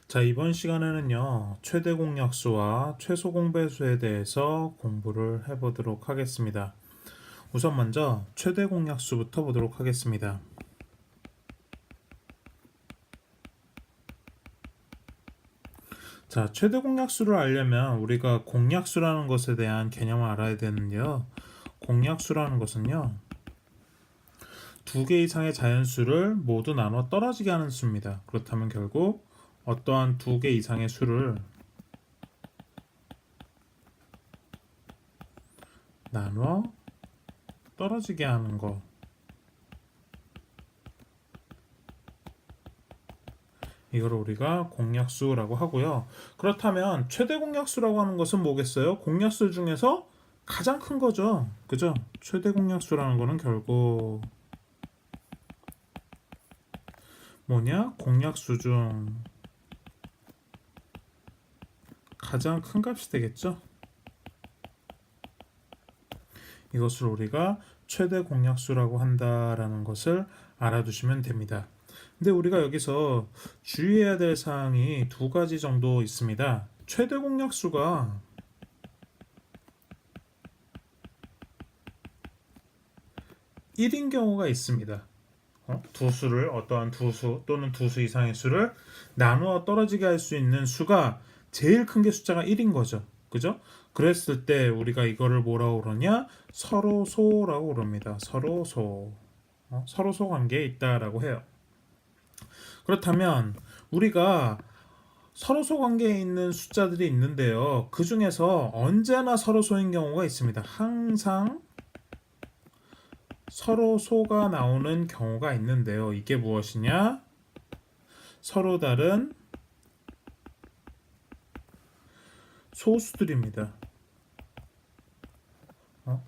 자, 이번 시간에는요, 최대 공약수와 최소 공배수에 대해서 공부를 해보도록 하겠습니다. 우선 먼저 최대 공약수부터 보도록 하겠습니다. 자, 최대 공약수를 알려면 우리가 공약수라는 것에 대한 개념을 알아야 되는데요. 공약수라는 것은요, 두 개 이상의 자연수를 모두 나눠 떨어지게 하는 수입니다. 그렇다면 결국 어떠한 두 개 이상의 수를 나눠 떨어지게 하는 거, 이걸 우리가 공약수라고 하고요. 그렇다면 최대 공약수라고 하는 것은 뭐겠어요? 공약수 중에서 가장 큰 거죠. 그죠? 최대 공약수라는 거는 결국 뭐냐? 공약수 중 가장 큰 값이 되겠죠. 이것을 우리가 최대 공약수라고 한다라는 것을 알아두시면 됩니다. 근데 우리가 여기서 주의해야 될 사항이 두 가지 정도 있습니다. 최대 공약수가 1인 경우가 있습니다. 두 수를 어떠한 두 수 또는 두 수 이상의 수를 나누어 떨어지게 할 수 있는 수가 제일 큰 게 숫자가 1인 거죠. 그죠? 그랬을 때 우리가 이거를 뭐라고 그러냐? 서로소라고 그럽니다. 서로소. 서로소 관계에 있다라고 해요. 그렇다면 우리가 서로소 관계에 있는 숫자들이 있는데요. 그 중에서 언제나 서로소인 경우가 있습니다. 항상 서로소가 나오는 경우가 있는데요. 이게 무엇이냐? 서로 다른 소수들입니다.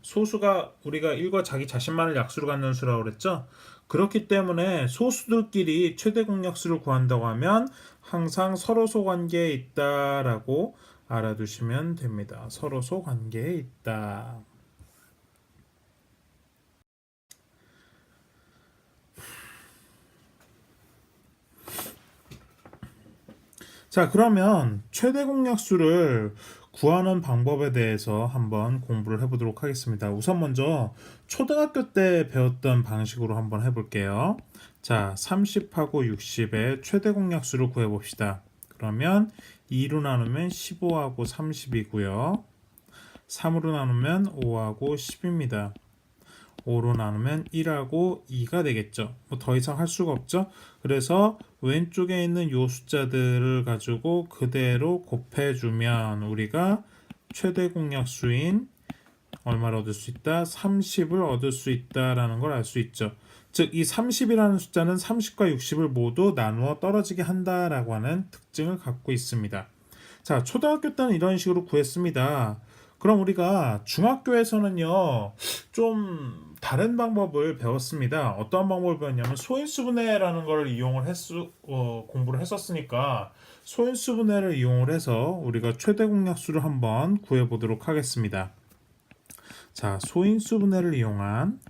소수가 우리가 1과 자기 자신만을 약수로 갖는 수라고 그랬죠? 그렇기 때문에 소수들끼리 최대 공약수를 구한다고 하면 항상 서로소 관계에 있다라고 알아두시면 됩니다. 서로소 관계에 있다. 자, 그러면 최대 공약수를 구하는 방법에 대해서 한번 공부를 해보도록 하겠습니다. 우선 먼저 초등학교 때 배웠던 방식으로 한번 해볼게요. 자, 30하고 60의 최대 공약수를 구해봅시다. 그러면 2로 나누면 15하고 30이고요. 3으로 나누면 5하고 10입니다. 5로 나누면 1하고 2가 되겠죠. 뭐 더 이상 할 수가 없죠. 그래서 왼쪽에 있는 요 숫자들을 가지고 그대로 곱해주면 우리가 최대 공약수인 얼마를 얻을 수 있다? 30을 얻을 수 있다라는 걸 알 수 있죠. 즉, 이 30이라는 숫자는 30과 60을 모두 나누어 떨어지게 한다라고 하는 특징을 갖고 있습니다. 자, 초등학교 때는 이런 식으로 구했습니다. 그럼 우리가 중학교에서는요, 좀 다른 방법을 배웠습니다. 어떤 방법을 배웠냐면 소인수분해라는 걸 이용을 공부를 했었으니까 소인수분해를 이용을 해서 우리가 최대 공약수를 한번 구해보도록 하겠습니다. 자, 소인수분해를 이용한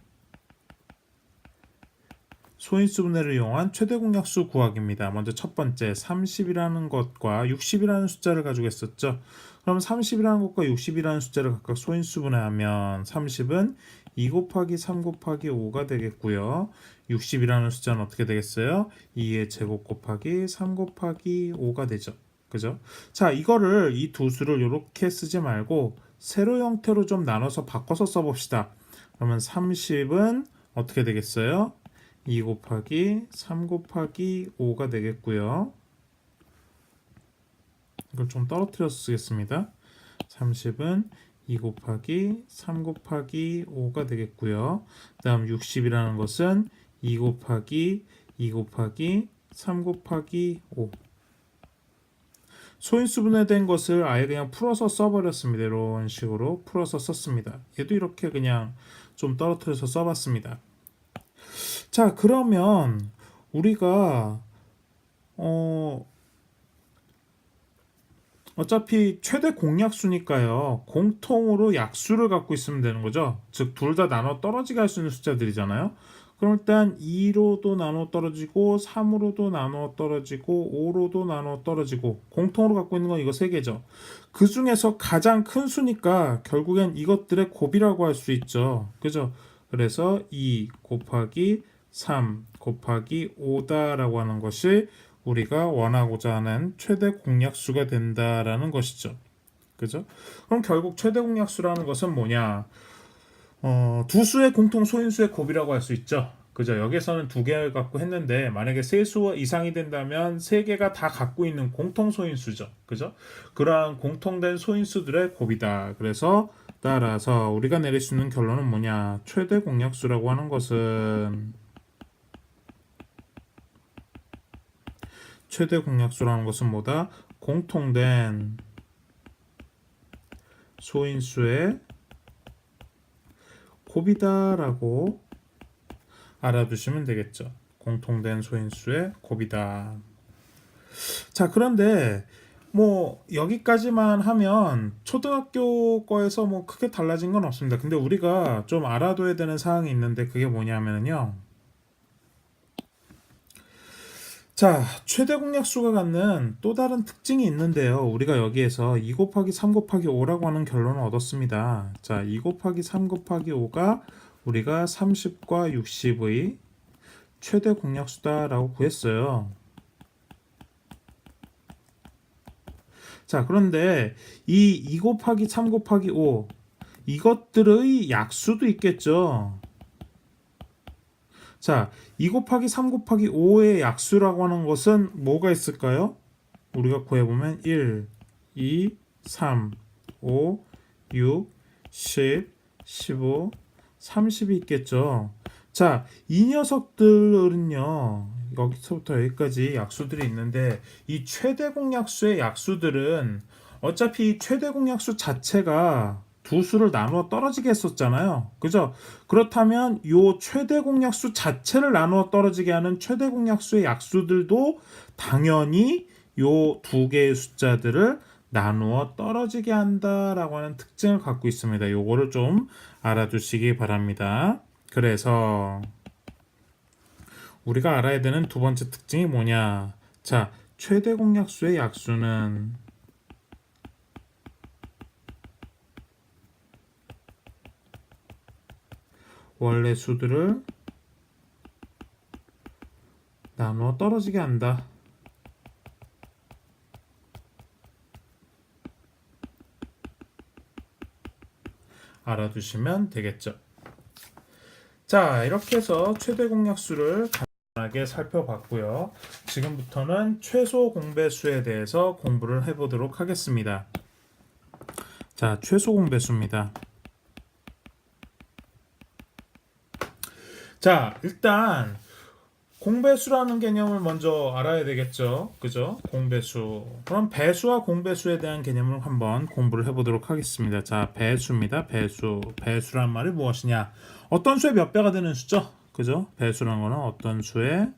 최대 공약수 구하기입니다. 먼저 첫 번째 30이라는 것과 60이라는 숫자를 가지고 있었죠. 그럼 30이라는 것과 60이라는 숫자를 각각 소인수분해하면 30은 2 곱하기 3 곱하기 5가 되겠고요. 60이라는 숫자는 어떻게 되겠어요? 2의 제곱 곱하기 3 곱하기 5가 되죠. 그죠? 자, 이거를 이 두 수를 이렇게 쓰지 말고 세로 형태로 좀 나눠서 바꿔서 써봅시다. 그러면 30은 어떻게 되겠어요? 2 곱하기 3 곱하기 5가 되겠고요. 이걸 좀 떨어뜨려서 쓰겠습니다. 30은 2 곱하기 3 곱하기 5가 되겠고요. 다음 60이라는 것은 2 곱하기 3 곱하기 5. 소인수분해된 것을 아예 그냥 풀어서 써버렸습니다. 이런 식으로 풀어서 썼습니다. 얘도 이렇게 그냥 좀 떨어뜨려서 써봤습니다. 자, 그러면 우리가 어차피 최대 공약수니까요. 공통으로 약수를 갖고 있으면 되는 거죠. 즉, 둘 다 나눠 떨어지게 할 수 있는 숫자들이잖아요. 그럼 일단 2로도 나눠 떨어지고 3으로도 나눠 떨어지고 5로도 나눠 떨어지고 공통으로 갖고 있는 건 이거 세 개죠. 그 중에서 가장 큰 수니까 결국엔 이것들의 곱이라고 할 수 있죠. 그죠? 그래서 2 곱하기 3 곱하기 5다라고 하는 것이 우리가 원하고자 하는 최대 공약수가 된다라는 것이죠. 그죠? 그럼 결국 최대 공약수라는 것은 뭐냐? 두 수의 공통 소인수의 곱이라고 할 수 있죠. 그죠? 여기서는 두 개 갖고 했는데 만약에 세 수 이상이 된다면 세 개가 다 갖고 있는 공통 소인수죠. 그죠? 그러한 공통된 소인수들의 곱이다. 그래서 따라서 우리가 내릴 수 있는 결론은 뭐냐? 최대 공약수라고 하는 것은 최대 공약수라는 것은 뭐다? 공통된 소인수의 곱이다라고 알아두시면 되겠죠. 공통된 소인수의 곱이다. 자, 그런데 뭐 여기까지만 하면 초등학교 거에서 뭐 크게 달라진 건 없습니다. 근데 우리가 좀 알아둬야 되는 사항이 있는데 그게 뭐냐면요. 자, 최대 공약수가 갖는 또 다른 특징이 있는데요. 우리가 여기에서 2 곱하기 3 곱하기 5라고 하는 결론을 얻었습니다. 자, 2 곱하기 3 곱하기 5가 우리가 30과 60의 최대 공약수다라고 구했어요. 자, 그런데 이 2 곱하기 3 곱하기 5 이것들의 약수도 있겠죠. 자, 2 곱하기 3 곱하기 5의 약수라고 하는 것은 뭐가 있을까요? 우리가 구해보면 1, 2, 3, 5, 6, 10, 15, 30이 있겠죠. 자, 이 녀석들은요, 여기서부터 여기까지 약수들이 있는데, 이 최대 공약수의 약수들은 어차피 최대 공약수 자체가 두 수를 나누어 떨어지게 했었잖아요. 그죠? 그렇다면 요 최대 공약수 자체를 나누어 떨어지게 하는 최대 공약수의 약수들도 당연히 요 두 개의 숫자들을 나누어 떨어지게 한다라고 하는 특징을 갖고 있습니다. 요거를 좀 알아두시기 바랍니다. 그래서 우리가 알아야 되는 두 번째 특징이 뭐냐? 자, 최대 공약수의 약수는 원래 수들을 나누어 떨어지게 한다. 알아두시면 되겠죠. 자, 이렇게 해서 최대 공약수를 간단하게 살펴봤고요. 지금부터는 최소 공배수에 대해서 공부를 해보도록 하겠습니다. 자, 최소 공배수입니다. 자, 일단 공배수라는 개념을 먼저 알아야 되겠죠. 그죠? 공배수. 그럼 배수와 공배수에 대한 개념을 한번 공부를 해보도록 하겠습니다. 자, 배수입니다. 배수. 배수란 말이 무엇이냐? 어떤 수의 몇 배가 되는 수죠? 그죠? 배수라는 거는 어떤 수의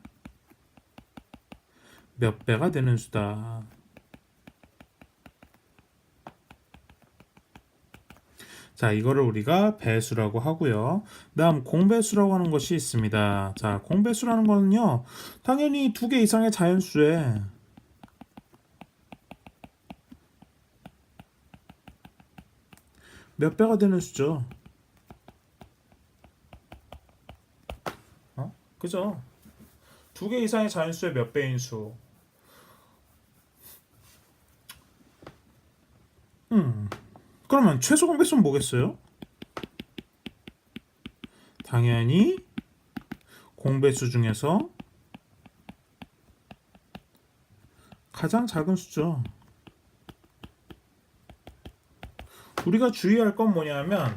몇 배가 되는 수다. 자, 이거를 우리가 배수라고 하고요. 다음 공배수라고 하는 것이 있습니다. 자, 공배수라는 거는요. 당연히 두 개 이상의 자연수에 몇 배가 되는 수죠. 그죠? 두 개 이상의 자연수의 몇 배인 수. 그러면 최소 공배수는 뭐겠어요? 당연히 공배수 중에서 가장 작은 수죠. 우리가 주의할 건 뭐냐면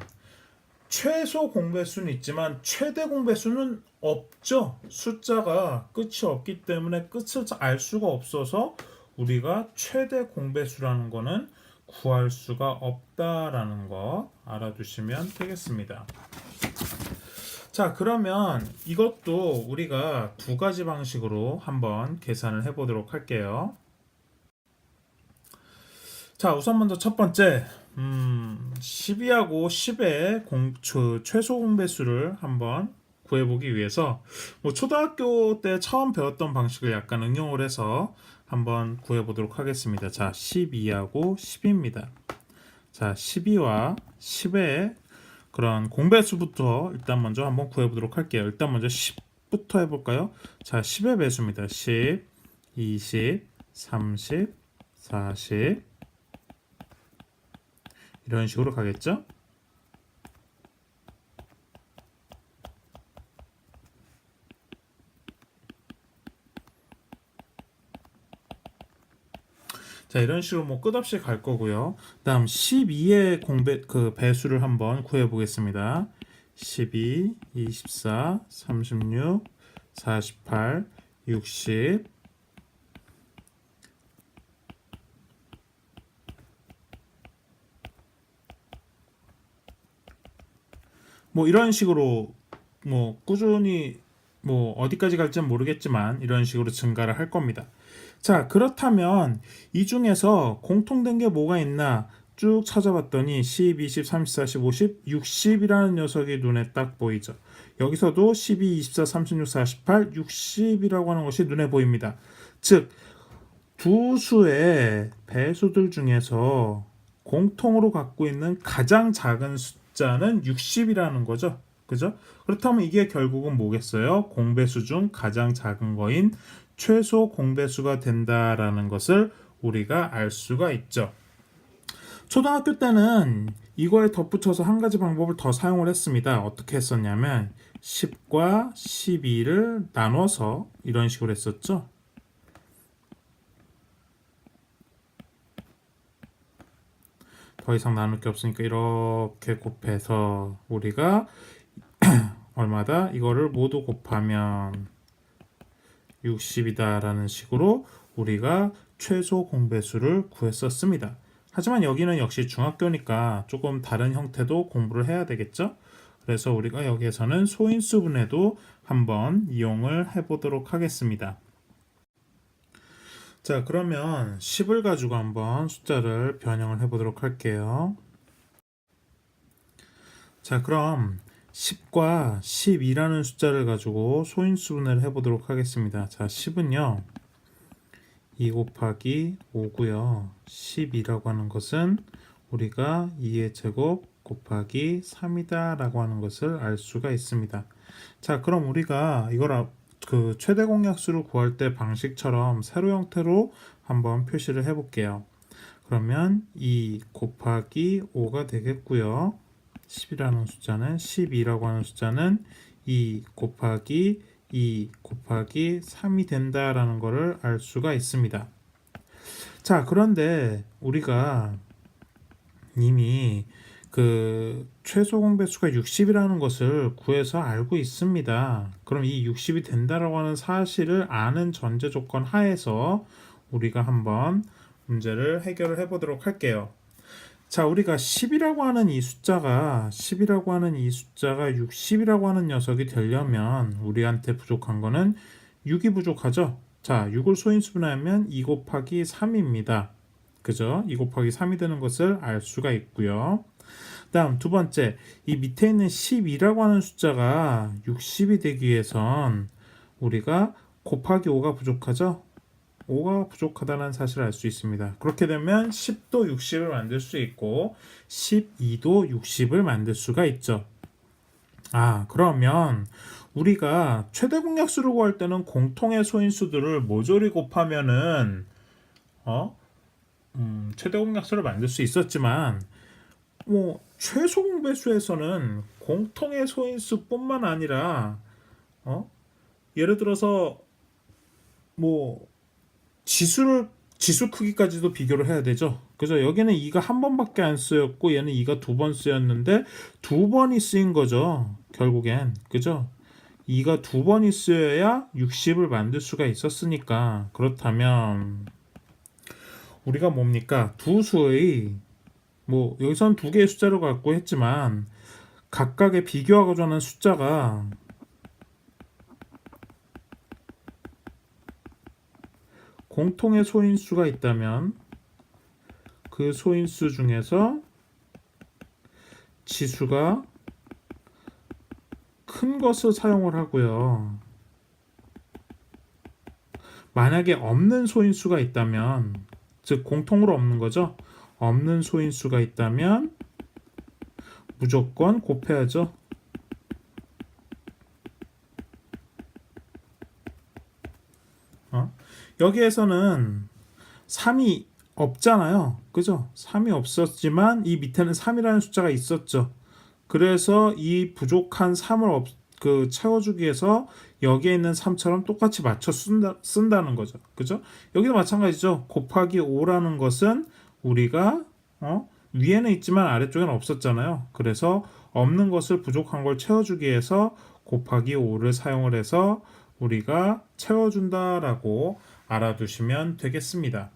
최소 공배수는 있지만 최대 공배수는 없죠. 숫자가 끝이 없기 때문에 끝을 알 수가 없어서 우리가 최대 공배수라는 거는 구할 수가 없다라는 거 알아두시면 되겠습니다. 자, 그러면 이것도 우리가 두 가지 방식으로 한번 계산을 해보도록 할게요. 자, 우선 먼저 첫 번째 12하고 10의 최소 공배수를 한번 구해보기 위해서 뭐 초등학교 때 처음 배웠던 방식을 약간 응용을 해서 한번 구해보도록 하겠습니다. 자, 12하고 10입니다. 자, 12와 10의 그런 공배수부터 일단 먼저 한번 구해보도록 할게요. 일단 먼저 10부터 해볼까요? 자, 10의 배수입니다. 10, 20, 30, 40 이런 식으로 가겠죠? 자, 이런 식으로 뭐 끝없이 갈 거고요. 다음 12의 배수를 한번 구해 보겠습니다. 12, 24, 36, 48, 60 뭐 이런 식으로 뭐 꾸준히 뭐 어디까지 갈지는 모르겠지만 이런 식으로 증가를 할 겁니다. 자, 그렇다면 이 중에서 공통된 게 뭐가 있나 쭉 찾아봤더니 10, 20, 30, 40, 50, 60이라는 녀석이 눈에 딱 보이죠. 여기서도 12, 24, 36, 48, 60이라고 하는 것이 눈에 보입니다. 즉, 두 수의 배수들 중에서 공통으로 갖고 있는 가장 작은 숫자는 60이라는 거죠. 그죠? 그렇다면 이게 결국은 뭐겠어요? 공배수 중 가장 작은 거인 최소 공배수가 된다라는 것을 우리가 알 수가 있죠. 초등학교 때는 이거에 덧붙여서 한 가지 방법을 더 사용을 했습니다. 어떻게 했었냐면 10과 12를 나눠서 이런 식으로 했었죠. 더 이상 나눌 게 없으니까 이렇게 곱해서 우리가 얼마다 이거를 모두 곱하면 60이다 라는 식으로 우리가 최소 공배수를 구했었습니다. 하지만 여기는 역시 중학교니까 조금 다른 형태도 공부를 해야 되겠죠? 그래서 우리가 여기에서는 소인수분해도 한번 이용을 해보도록 하겠습니다. 자, 그러면 10을 가지고 한번 숫자를 변형을 해보도록 할게요. 자, 그럼 10과 12라는 숫자를 가지고 소인수분해를 해보도록 하겠습니다. 자, 10은요 2 곱하기 5고요 12라고 하는 것은 우리가 2의 제곱 곱하기 3이다 라고 하는 것을 알 수가 있습니다. 자, 그럼 우리가 이걸 그 최대 공약수를 구할 때 방식처럼 세로 형태로 한번 표시를 해볼게요. 그러면 2 곱하기 5가 되겠고요. 10이라는 숫자는 12라고 하는 숫자는 2 곱하기 2 곱하기 3이 된다라는 것을 알 수가 있습니다. 자, 그런데 우리가 이미 그 최소 공배수가 60이라는 것을 구해서 알고 있습니다. 그럼 이 60이 된다라고 하는 사실을 아는 전제 조건 하에서 우리가 한번 문제를 해결을 해보도록 할게요. 자, 우리가 10이라고 하는 이 숫자가 60이라고 하는 녀석이 되려면 우리한테 부족한 거는 6이 부족하죠. 자, 6을 소인수분하면 2 곱하기 3입니다. 그죠? 2 곱하기 3이 되는 것을 알 수가 있고요. 다음 두 번째, 이 밑에 있는 12라고 하는 숫자가 60이 되기 위해선 우리가 곱하기 5가 부족하죠? 5가 부족하다는 사실을 알 수 있습니다. 그렇게 되면 10도 60을 만들 수 있고 12도 60을 만들 수가 있죠. 아, 그러면 우리가 최대 공약수를 구할 때는 공통의 소인수들을 모조리 곱하면은 최대 공약수를 만들 수 있었지만 뭐 최소 공배수에서는 공통의 소인수뿐만 아니라 예를 들어서 뭐 지수 크기까지도 비교를 해야 되죠. 그래서 여기는 2가 한 번밖에 안 쓰였고 얘는 2가 두 번 쓰였는데 두 번이 쓰인 거죠. 결국엔. 그죠? 2가 두 번이 쓰여야 60을 만들 수가 있었으니까 그렇다면 우리가 뭡니까? 두 수의 뭐 여기선 두 개의 숫자를 갖고 했지만 각각의 비교하고자 하는 숫자가 공통의 소인수가 있다면 그 소인수 중에서 지수가 큰 큰 것을 사용을 하고요. 만약에 없는 소인수가 있다면, 즉 공통으로 없는 거죠. 없는 소인수가 있다면 무조건 곱해야죠. 여기에서는 3이 없잖아요. 그죠? 3이 없었지만 이 밑에는 3이라는 숫자가 있었죠. 그래서 이 부족한 3을 채워주기 위해서 여기에 있는 3처럼 똑같이 맞춰 쓴다는 거죠. 그죠? 여기도 마찬가지죠. 곱하기 5라는 것은 우리가 위에는 있지만 아래쪽에는 없었잖아요. 그래서 없는 것을 부족한 걸 채워주기 위해서 곱하기 5를 사용을 해서 우리가 채워준다라고 알아두시면 되겠습니다.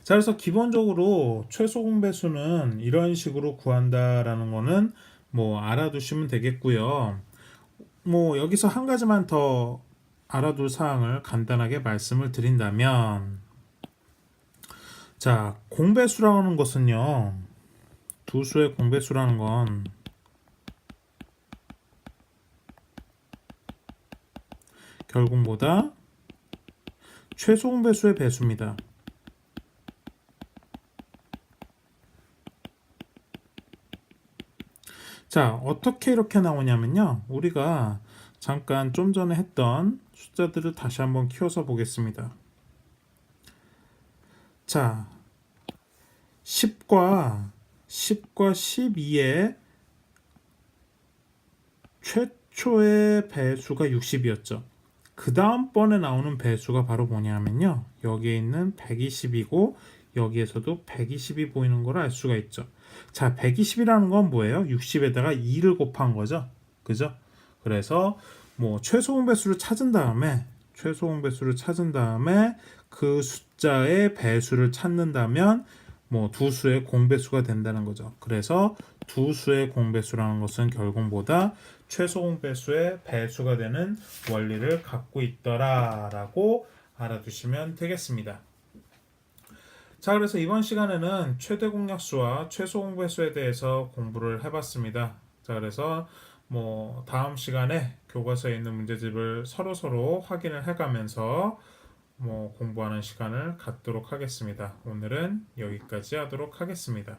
자, 그래서 기본적으로 최소 공배수는 이런 식으로 구한다라는 거는 뭐 알아두시면 되겠고요. 뭐 여기서 한 가지만 더 알아둘 사항을 간단하게 말씀을 드린다면, 자, 공배수라는 것은요, 두 수의 공배수라는 건 결국 뭐다? 최소 공배수의 배수입니다. 자, 어떻게 이렇게 나오냐면요. 우리가 잠깐 좀 전에 했던 숫자들을 다시 한번 키워서 보겠습니다. 자, 10과 12의 최초의 배수가 60이었죠. 그 다음번에 나오는 배수가 바로 뭐냐면요. 여기에 있는 120이고 여기에서도 120이 보이는 걸 알 수가 있죠. 자, 120이라는 건 뭐예요? 60에다가 2를 곱한 거죠. 그죠? 그래서 뭐 최소 공배수를 찾은 다음에 그 숫자의 배수를 찾는다면 뭐 두 수의 공배수가 된다는 거죠. 그래서 두 수의 공배수라는 것은 결국 뭐다? 최소 공배수의 배수가 되는 원리를 갖고 있더라라고 알아두시면 되겠습니다. 자, 그래서 이번 시간에는 최대 공약수와 최소 공배수에 대해서 공부를 해봤습니다. 자, 그래서 뭐 다음 시간에 교과서에 있는 문제집을 서로 확인을 해가면서 뭐 공부하는 시간을 갖도록 하겠습니다. 오늘은 여기까지 하도록 하겠습니다.